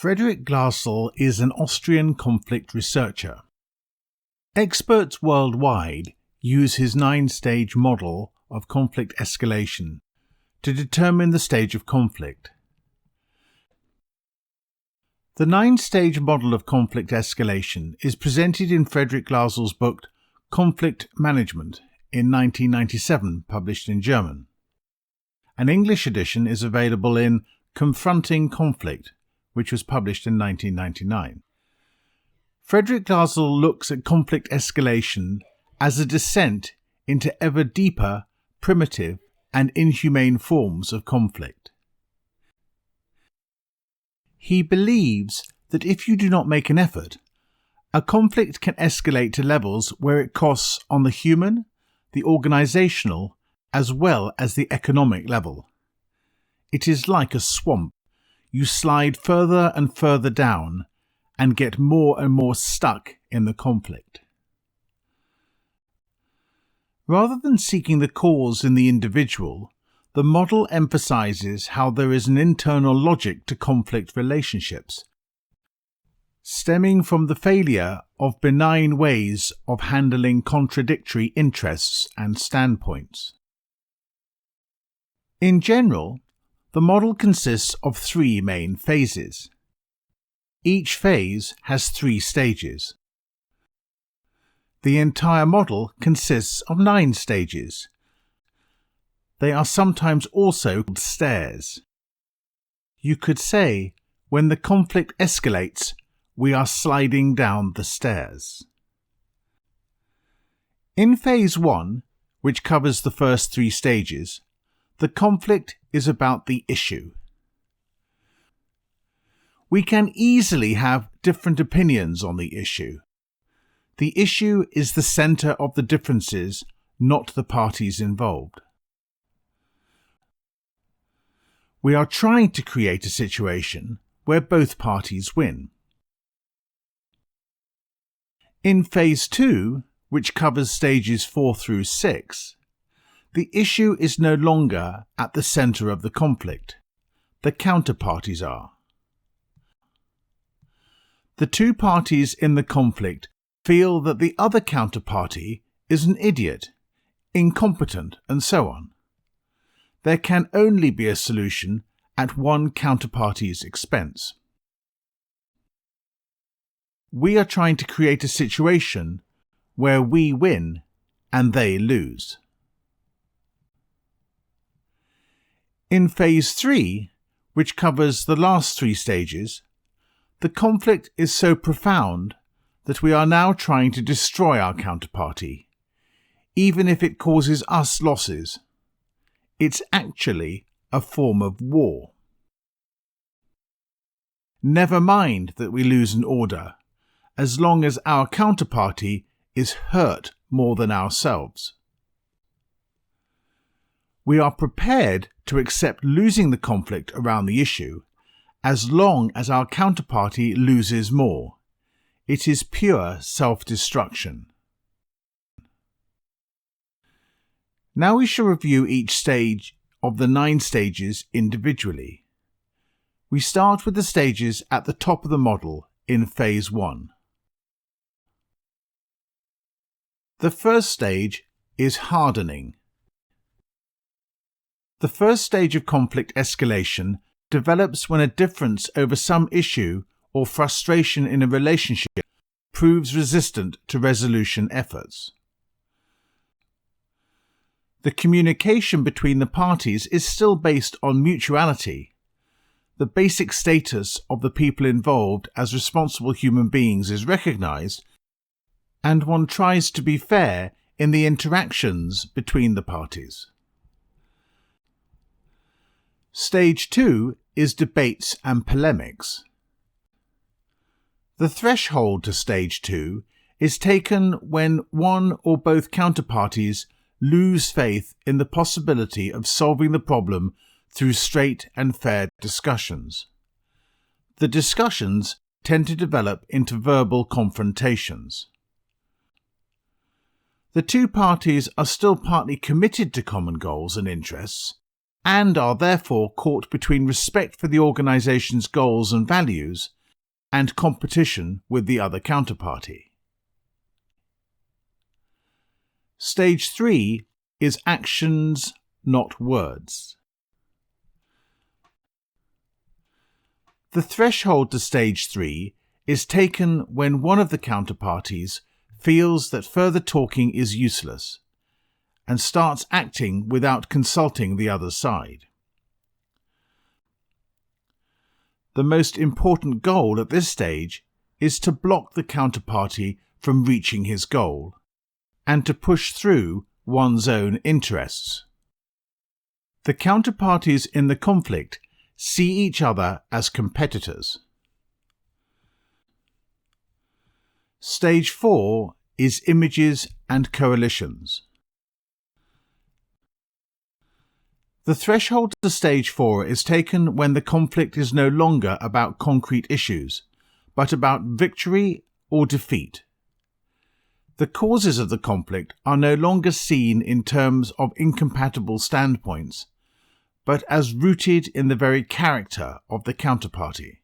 Friedrich Glasl is an Austrian conflict researcher. Experts worldwide use his 9-stage model of conflict escalation to determine the stage of conflict. The 9-stage model of conflict escalation is presented in Friedrich Glasl's book Konfliktmanagement in 1997, published in German. An English edition is available in Confronting Conflict, which was published in 1999. Friedrich Glasl looks at conflict escalation as a descent into ever deeper, primitive, and inhumane forms of conflict. He believes that if you do not make an effort, a conflict can escalate to levels where it costs on the human, the organizational, as well as the economic level. It is like a swamp. You slide further and further down and get more and more stuck in the conflict. Rather than seeking the cause in the individual, the model emphasizes how there is an internal logic to conflict relationships, stemming from the failure of benign ways of handling contradictory interests and standpoints. In general, the model consists of 3 main phases. Each phase has 3 stages. The entire model consists of 9 stages. They are sometimes also called stairs. You could say, when the conflict escalates, we are sliding down the stairs. In phase 1, which covers the first 3 stages, the conflict is about the issue. We can easily have different opinions on the issue. The issue is the center of the differences, not the parties involved. We are trying to create a situation where both parties win. In phase 2, which covers stages 4 through 6, the issue is no longer at the center of the conflict. The counterparties are. The 2 parties in the conflict feel that the other counterparty is an idiot, incompetent, and so on. There can only be a solution at one counterparty's expense. We are trying to create a situation where we win and they lose. In phase 3, which covers the last 3 stages, the conflict is so profound that we are now trying to destroy our counterparty, even if it causes us losses. It's actually a form of war. Never mind that we lose an order, as long as our counterparty is hurt more than ourselves. We are prepared to accept losing the conflict around the issue, as long as our counterparty loses more. It is pure self-destruction. Now we shall review each stage of the 9 stages individually. We start with the stages at the top of the model in phase 1. The first stage is hardening. The first stage of conflict escalation develops when a difference over some issue or frustration in a relationship proves resistant to resolution efforts. The communication between the parties is still based on mutuality. The basic status of the people involved as responsible human beings is recognized, and one tries to be fair in the interactions between the parties. Stage 2 is debates and polemics. The threshold to stage 2 is taken when one or both counterparties lose faith in the possibility of solving the problem through straight and fair discussions. The discussions tend to develop into verbal confrontations. The 2 parties are still partly committed to common goals and interests, and are therefore caught between respect for the organization's goals and values and competition with the other counterparty. Stage 3 is actions, not words. The threshold to stage 3 is taken when one of the counterparties feels that further talking is useless and starts acting without consulting the other side. The most important goal at this stage is to block the counterparty from reaching his goal and to push through one's own interests. The counterparties in the conflict see each other as competitors. Stage 4 is images and coalitions. The threshold to stage 4 is taken when the conflict is no longer about concrete issues, but about victory or defeat. The causes of the conflict are no longer seen in terms of incompatible standpoints, but as rooted in the very character of the counterparty.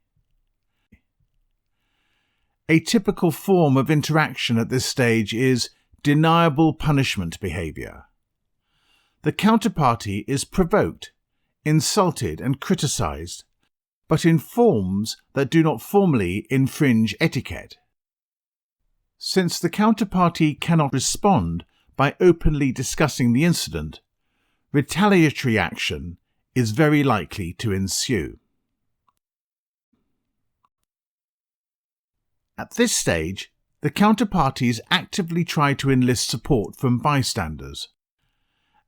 A typical form of interaction at this stage is deniable punishment behavior. The counterparty is provoked, insulted, and criticized, but in forms that do not formally infringe etiquette. Since the counterparty cannot respond by openly discussing the incident, retaliatory action is very likely to ensue. At this stage, the counterparties actively try to enlist support from bystanders.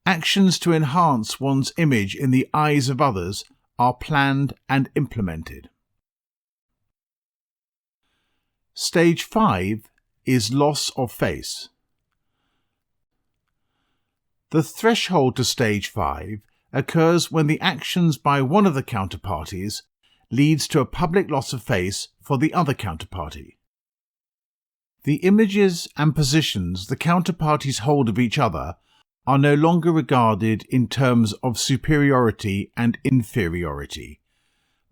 Actions to enhance one's image in the eyes of others are planned and implemented. Stage 5 is loss of face. The threshold to stage 5 occurs when the actions by one of the counterparties leads to a public loss of face for the other counterparty. The images and positions the counterparties hold of each other are no longer regarded in terms of superiority and inferiority,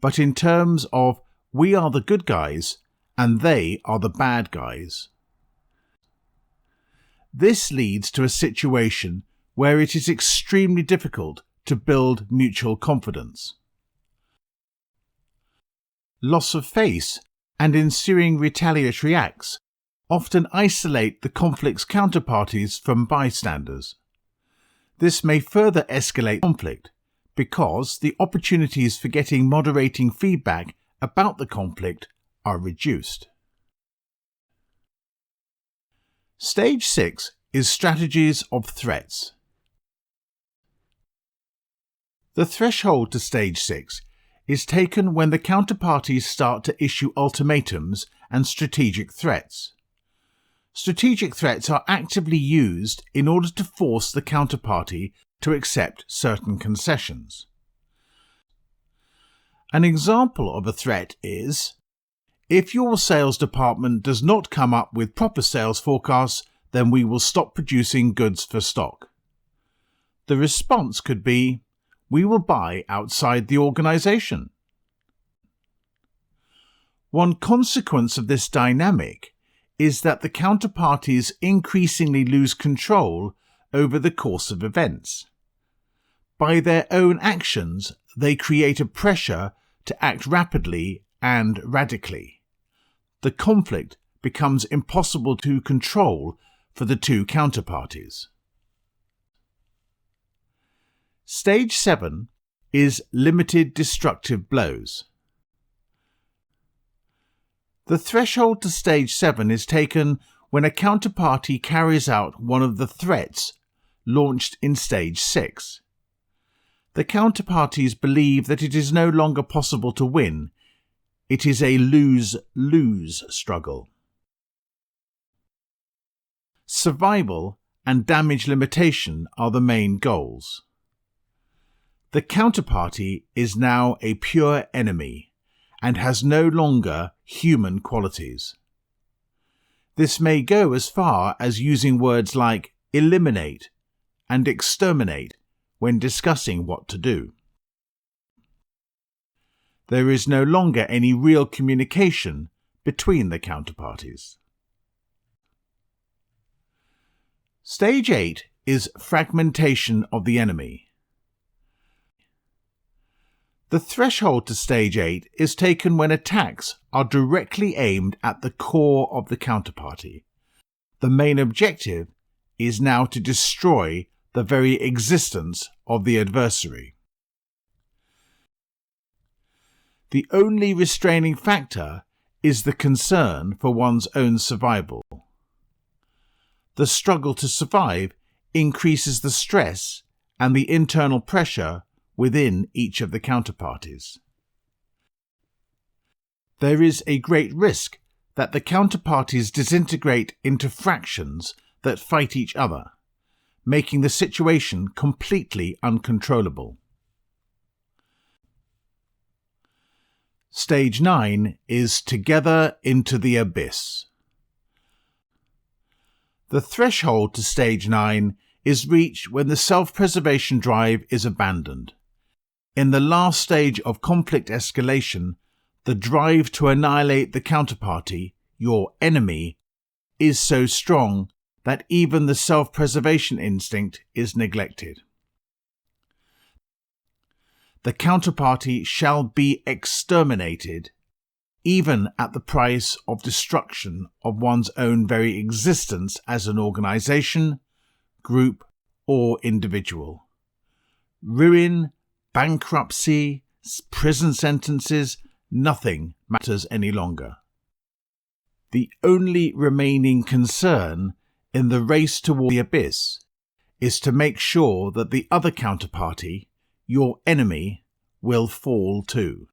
but in terms of we are the good guys and they are the bad guys. This leads to a situation where it is extremely difficult to build mutual confidence. Loss of face and ensuing retaliatory acts often isolate the conflict's counterparties from bystanders. This may further escalate conflict because the opportunities for getting moderating feedback about the conflict are reduced. Stage 6 is strategies of threats. The threshold to stage 6 is taken when the counterparties start to issue ultimatums and strategic threats. Strategic threats are actively used in order to force the counterparty to accept certain concessions. An example of a threat is, if your sales department does not come up with proper sales forecasts, then we will stop producing goods for stock. The response could be, we will buy outside the organization. One consequence of this dynamic is that the counterparties increasingly lose control over the course of events. By their own actions, they create a pressure to act rapidly and radically. The conflict becomes impossible to control for the two counterparties. Stage 7 is limited destructive blows. The threshold to stage 7 is taken when a counterparty carries out one of the threats launched in stage 6. The counterparties believe that it is no longer possible to win. It is a lose-lose struggle. Survival and damage limitation are the main goals. The counterparty is now a pure enemy and has no longer human qualities. This may go as far as using words like eliminate and exterminate when discussing what to do. There is no longer any real communication between the counterparties. Stage 8 is fragmentation of the enemy. The threshold to Stage 8 is taken when attacks are directly aimed at the core of the counterparty. The main objective is now to destroy the very existence of the adversary. The only restraining factor is the concern for one's own survival. The struggle to survive increases the stress and the internal pressure within each of the counterparties. There is a great risk that the counterparties disintegrate into fractions that fight each other, making the situation completely uncontrollable. Stage 9 is together into the abyss. The threshold to Stage 9 is reached when the self-preservation drive is abandoned. In the last stage of conflict escalation, the drive to annihilate the counterparty, your enemy, is so strong that even the self-preservation instinct is neglected. The counterparty shall be exterminated, even at the price of destruction of one's own very existence as an organization, group, or individual. Ruin, bankruptcy, prison sentences, nothing matters any longer. The only remaining concern in the race toward the abyss is to make sure that the other counterparty, your enemy, will fall too.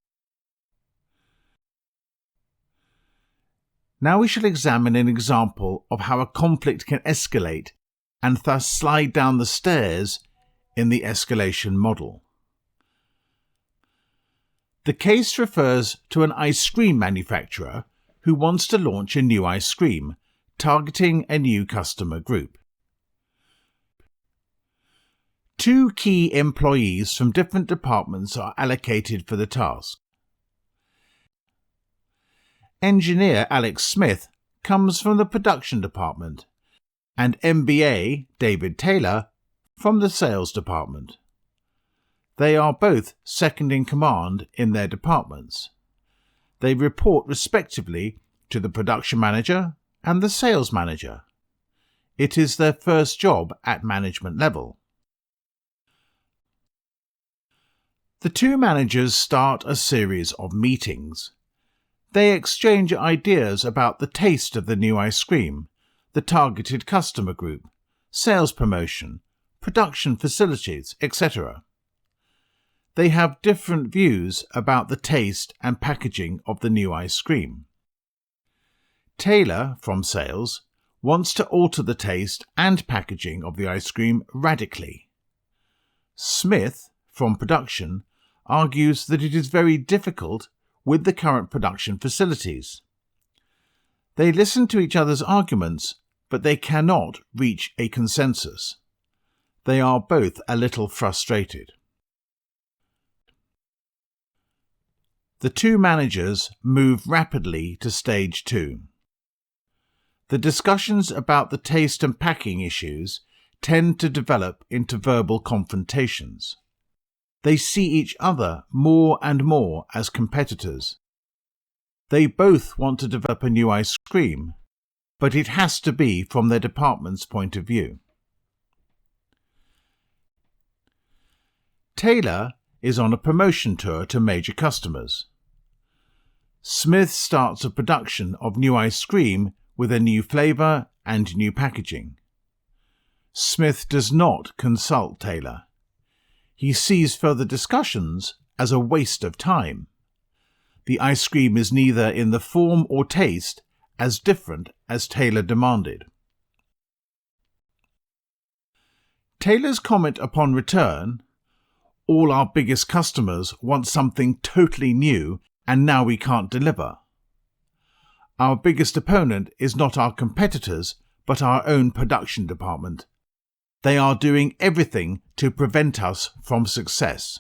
Now we shall examine an example of how a conflict can escalate and thus slide down the stairs in the escalation model. The case refers to an ice cream manufacturer who wants to launch a new ice cream, targeting a new customer group. Two key employees from different departments are allocated for the task. Engineer Alex Smith comes from the production department, and MBA David Taylor from the sales department. They are both second in command in their departments. They report respectively to the production manager and the sales manager. It is their first job at management level. The two managers start a series of meetings. They exchange ideas about the taste of the new ice cream, the targeted customer group, sales promotion, production facilities, etc. They have different views about the taste and packaging of the new ice cream. Taylor, from sales, wants to alter the taste and packaging of the ice cream radically. Smith, from production, argues that it is very difficult with the current production facilities. They listen to each other's arguments, but they cannot reach a consensus. They are both a little frustrated. The two managers move rapidly to Stage 2. The discussions about the taste and packing issues tend to develop into verbal confrontations. They see each other more and more as competitors. They both want to develop a new ice cream, but it has to be from their department's point of view. Taylor is on a promotion tour to major customers. Smith starts a production of new ice cream with a new flavour and new packaging. Smith does not consult Taylor. He sees further discussions as a waste of time. The ice cream is neither in the form or taste as different as Taylor demanded. Taylor's comment upon return, "All our biggest customers want something totally new and now we can't deliver. Our biggest opponent is not our competitors but our own production department. They are doing everything to prevent us from success.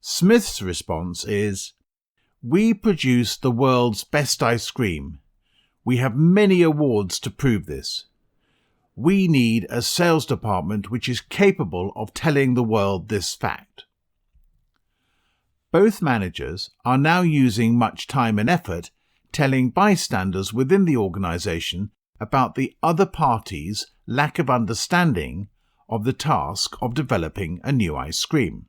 Smith's response is, "We produce the world's best ice cream. We have many awards to prove this. We need a sales department which is capable of telling the world this fact." Both managers are now using much time and effort telling bystanders within the organization about the other party's lack of understanding of the task of developing a new ice cream.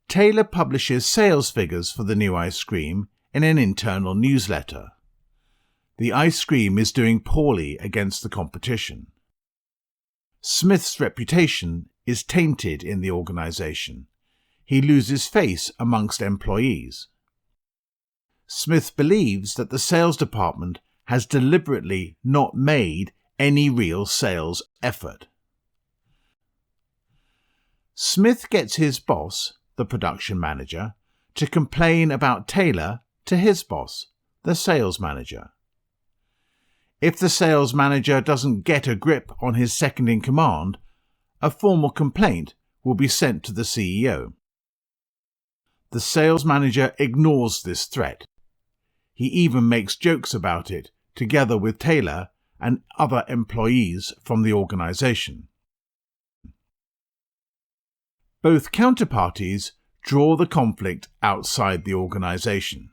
Taylor publishes sales figures for the new ice cream in an internal newsletter. The ice cream is doing poorly against the competition. Smith's reputation is tainted in the organization. He loses face amongst employees. Smith believes that the sales department has deliberately not made any real sales effort. Smith gets his boss, the production manager, to complain about Taylor to his boss, the sales manager. If the sales manager doesn't get a grip on his second-in-command, a formal complaint will be sent to the CEO. The sales manager ignores this threat. He even makes jokes about it, together with Taylor and other employees from the organization. Both counterparties draw the conflict outside the organization.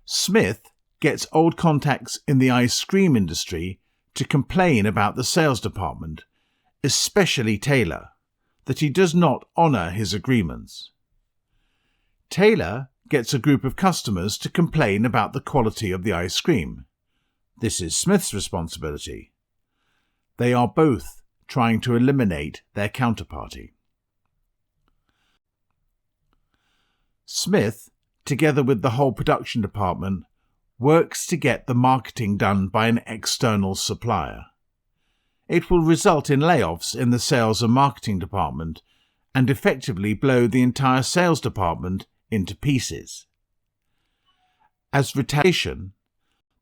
Smith gets old contacts in the ice cream industry to complain about the sales department, especially Taylor, that he does not honor his agreements. Taylor gets a group of customers to complain about the quality of the ice cream. This is Smith's responsibility. They are both trying to eliminate their counterparty. Smith, together with the whole production department, works to get the marketing done by an external supplier. It will result in layoffs in the sales and marketing department and effectively blow the entire sales department into pieces. As retaliation,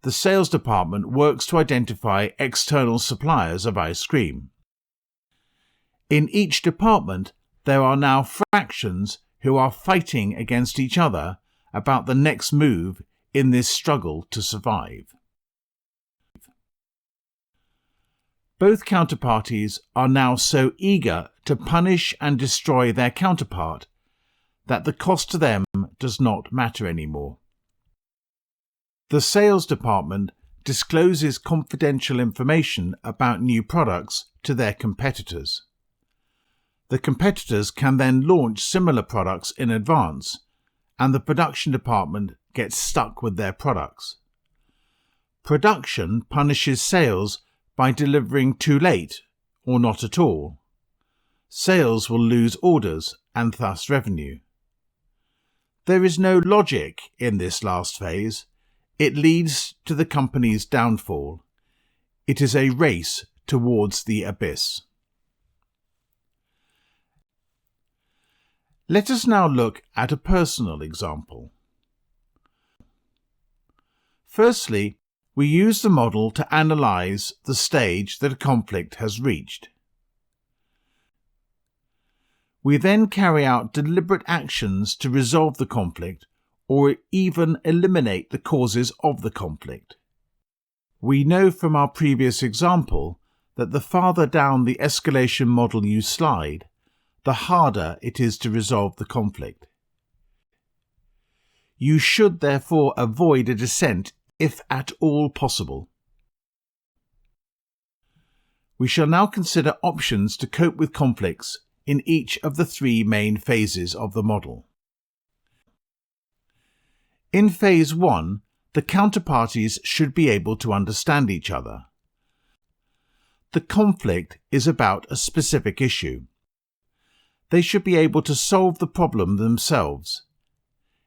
the sales department works to identify external suppliers of ice cream. In each department, there are now fractions who are fighting against each other about the next move in this struggle to survive. Both counterparties are now so eager to punish and destroy their counterpart that the cost to them does not matter anymore. The sales department discloses confidential information about new products to their competitors. The competitors can then launch similar products in advance, and the production department gets stuck with their products. Production punishes sales by delivering too late or not at all. Sales will lose orders and thus revenue. There is no logic in this last phase. It leads to the company's downfall. It is a race towards the abyss. Let us now look at a personal example. Firstly, we use the model to analyze the stage that a conflict has reached. We then carry out deliberate actions to resolve the conflict or even eliminate the causes of the conflict. We know from our previous example that the farther down the escalation model you slide, the harder it is to resolve the conflict. You should therefore avoid a descent if at all possible. We shall now consider options to cope with conflicts in each of the three main phases of the model. In phase 1, the counterparties should be able to understand each other. The conflict is about a specific issue. They should be able to solve the problem themselves.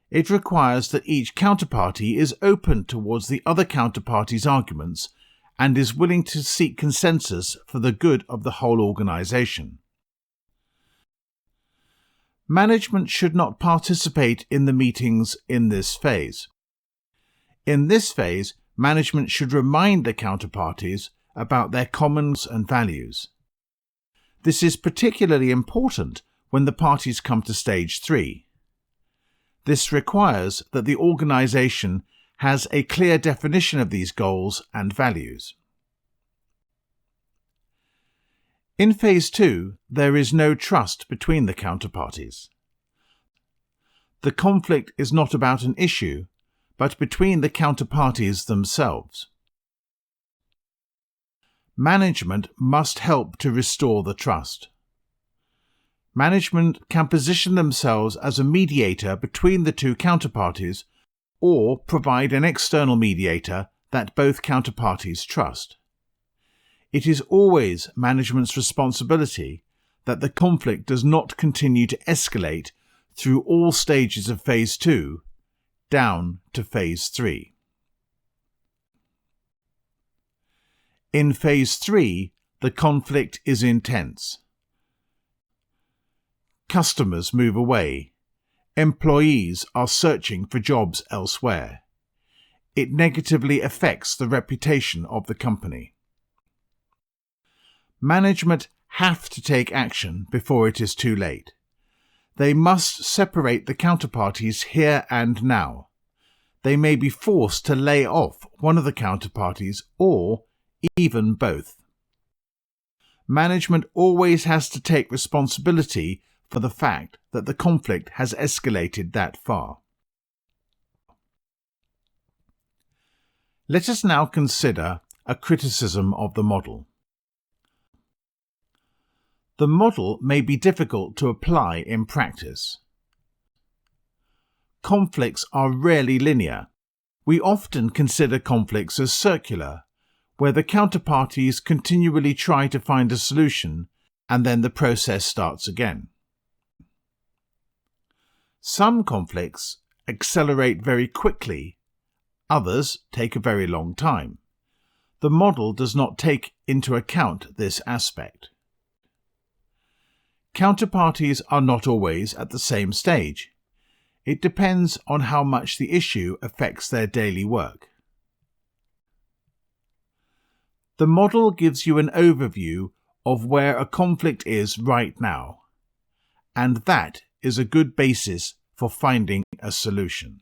It requires that each counterparty is open towards the other counterparty's arguments and is willing to seek consensus for the good of the whole organization. Management should not participate in the meetings in this phase. In this phase, management should remind the counterparties about their commons and values. This is particularly important when the parties come to stage 3. This requires that the organization has a clear definition of these goals and values. In phase 2, there is no trust between the counterparties. The conflict is not about an issue, but between the counterparties themselves. Management must help to restore the trust. Management can position themselves as a mediator between the two counterparties or provide an external mediator that both counterparties trust. It is always management's responsibility that the conflict does not continue to escalate through all stages of phase 2 down to phase 3. In phase 3, the conflict is intense. Customers move away. Employees are searching for jobs elsewhere. It negatively affects the reputation of the company. Management have to take action before it is too late. They must separate the counterparties here and now. They may be forced to lay off one of the counterparties or even both. Management always has to take responsibility for the fact that the conflict has escalated that far. Let us now consider a criticism of the model. The model may be difficult to apply in practice. Conflicts are rarely linear. We often consider conflicts as circular, where the counterparties continually try to find a solution and then the process starts again. Some conflicts accelerate very quickly, others take a very long time. The model does not take into account this aspect. Counterparties are not always at the same stage. It depends on how much the issue affects their daily work. The model gives you an overview of where a conflict is right now, and that is a good basis for finding a solution.